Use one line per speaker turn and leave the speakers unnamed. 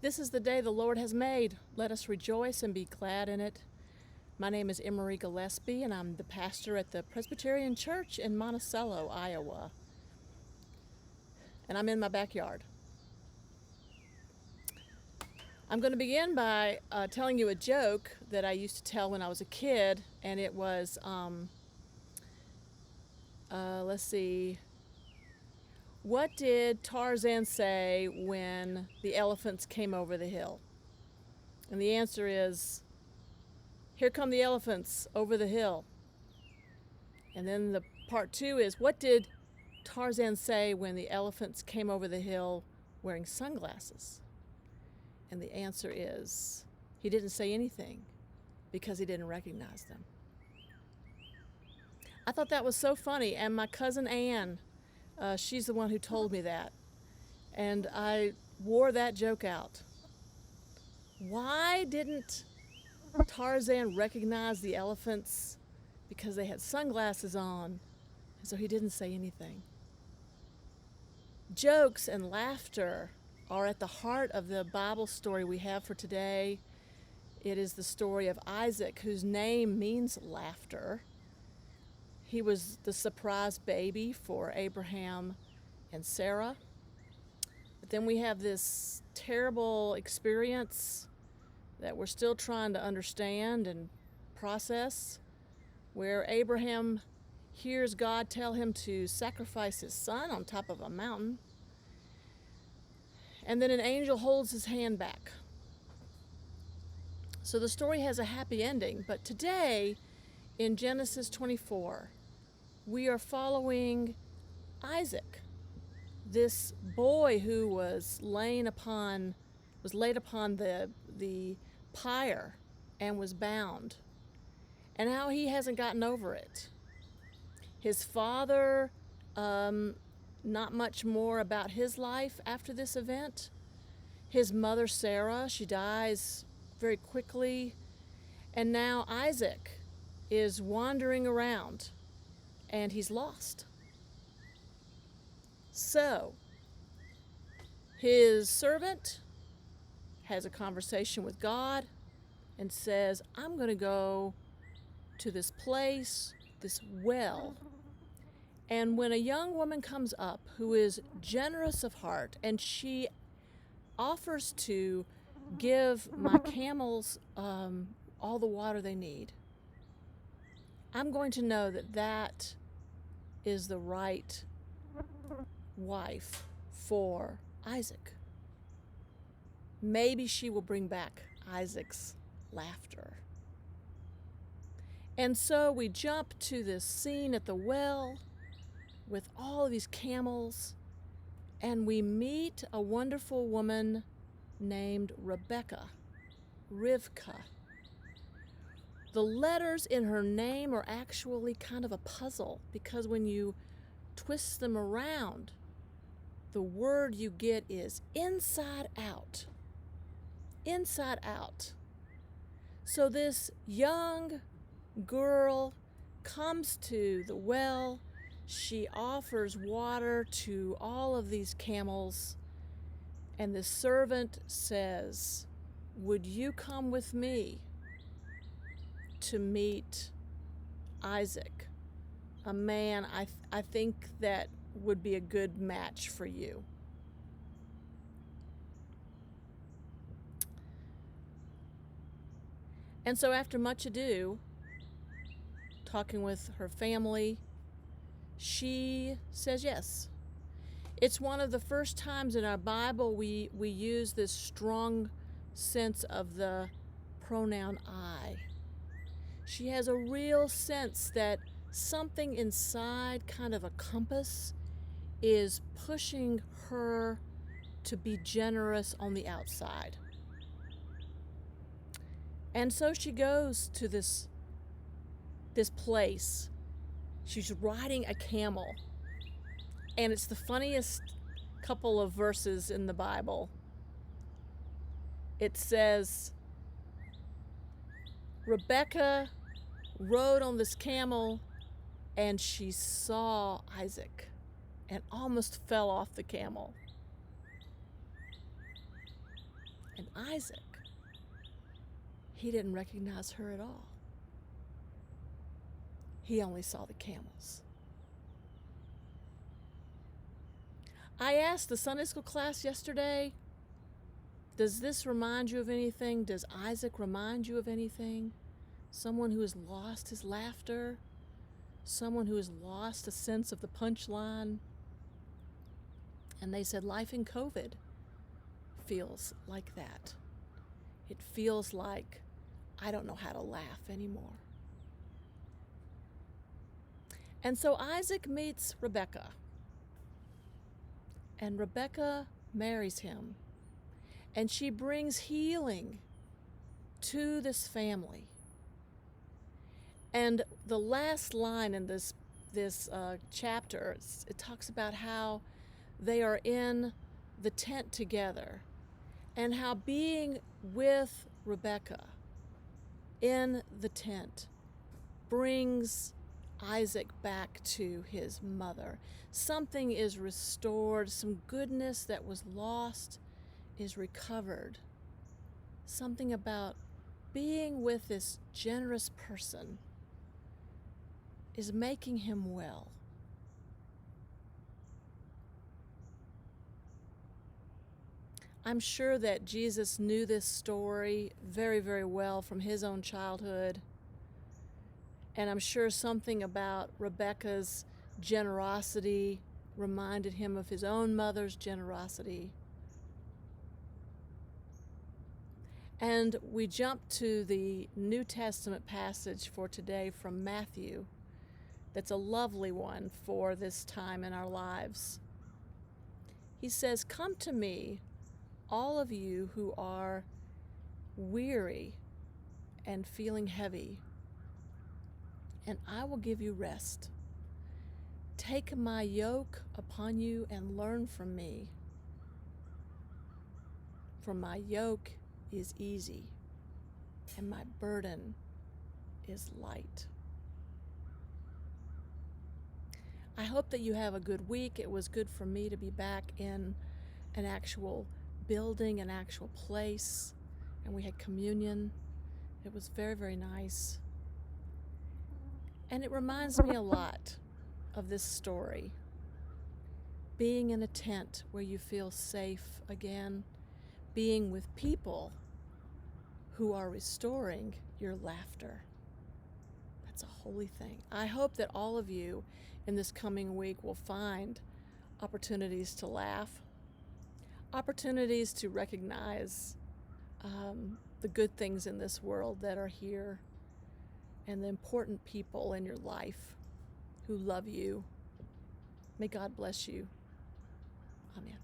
This is the day the Lord has made. Let us rejoice and be glad in it. My name is Emery Gillespie, and I'm the pastor at the Presbyterian Church in Monticello, Iowa. And I'm in my backyard. I'm going to begin by telling you a joke that I used to tell when I was a kid, and it was, let's see, what did Tarzan say when the elephants came over the hill? And the answer is, "Here come the elephants over the hill." And then the part two is, what did Tarzan say when the elephants came over the hill wearing sunglasses? And the answer is, he didn't say anything because he didn't recognize them. I thought that was so funny, and my cousin Ann, she's the one who told me that. And I wore that joke out. Why didn't Tarzan recognized the elephants? Because they had sunglasses on, and so he didn't say anything. Jokes and laughter are at the heart of the Bible story we have for today. It is the story of Isaac, whose name means laughter. He was the surprise baby for Abraham and Sarah. But then we have this terrible experience that we're still trying to understand and process, where Abraham hears God tell him to sacrifice his son on top of a mountain, and then an angel holds his hand back. So the story has a happy ending, but today in Genesis 24, we are following Isaac, this boy who was laid upon the pyre and was bound, and how he hasn't gotten over it. His father, not much more about his life after this event. His mother, Sarah, she dies very quickly, and now Isaac is wandering around, and he's lost. So, his servant has a conversation with God and says, I'm going to go to this place, this well. And when a young woman comes up who is generous of heart, and she offers to give my camels all the water they need, I'm going to know that that is the right wife for Isaac. Maybe she will bring back Isaac's laughter. And so we jump to this scene at the well with all of these camels, and we meet a wonderful woman named Rivka. The letters in her name are actually kind of a puzzle, because when you twist them around, the word you get is inside out. Inside out. So this young girl comes to the well. She offers water to all of these camels, and the servant says, would you come with me to meet Isaac, a man I think that would be a good match for you? And so after much ado, talking with her family, she says yes. It's one of the first times in our Bible we use this strong sense of the pronoun I. She has a real sense that something inside, kind of a compass, is pushing her to be generous on the outside. And so she goes to this place. She's riding a camel. And it's the funniest couple of verses in the Bible. It says, Rebecca rode on this camel, and she saw Isaac and almost fell off the camel. And Isaac, he didn't recognize her at all. He only saw the camels. I asked the Sunday school class yesterday, does this remind you of anything? Does Isaac remind you of anything? Someone who has lost his laughter? Someone who has lost a sense of the punchline? And they said life in COVID feels like that. It feels like I don't know how to laugh anymore. And so Isaac meets Rebekah. And Rebekah marries him. And she brings healing to this family. And the last line in this chapter, it talks about how they are in the tent together, and how being with Rebekah in the tent brings Isaac back to his mother. Something is restored, some goodness that was lost is recovered. Something about being with this generous person is making him well. I'm sure that Jesus knew this story very, very well from his own childhood. And I'm sure something about Rebekah's generosity reminded him of his own mother's generosity. And we jump to the New Testament passage for today from Matthew. That's a lovely one for this time in our lives. He says, "Come to me, all of you who are weary and feeling heavy, and I will give you rest. Take my yoke upon you and learn from me, for my yoke is easy and my burden is light." I hope that you have a good week. It was good for me to be back in an actual building, an actual place, and we had communion. It was very, very nice. And it reminds me a lot of this story. Being in a tent where you feel safe again, being with people who are restoring your laughter. That's a holy thing. I hope that all of you in this coming week will find opportunities to laugh, opportunities to recognize the good things in this world that are here, and the important people in your life who love you. May God bless you. Amen.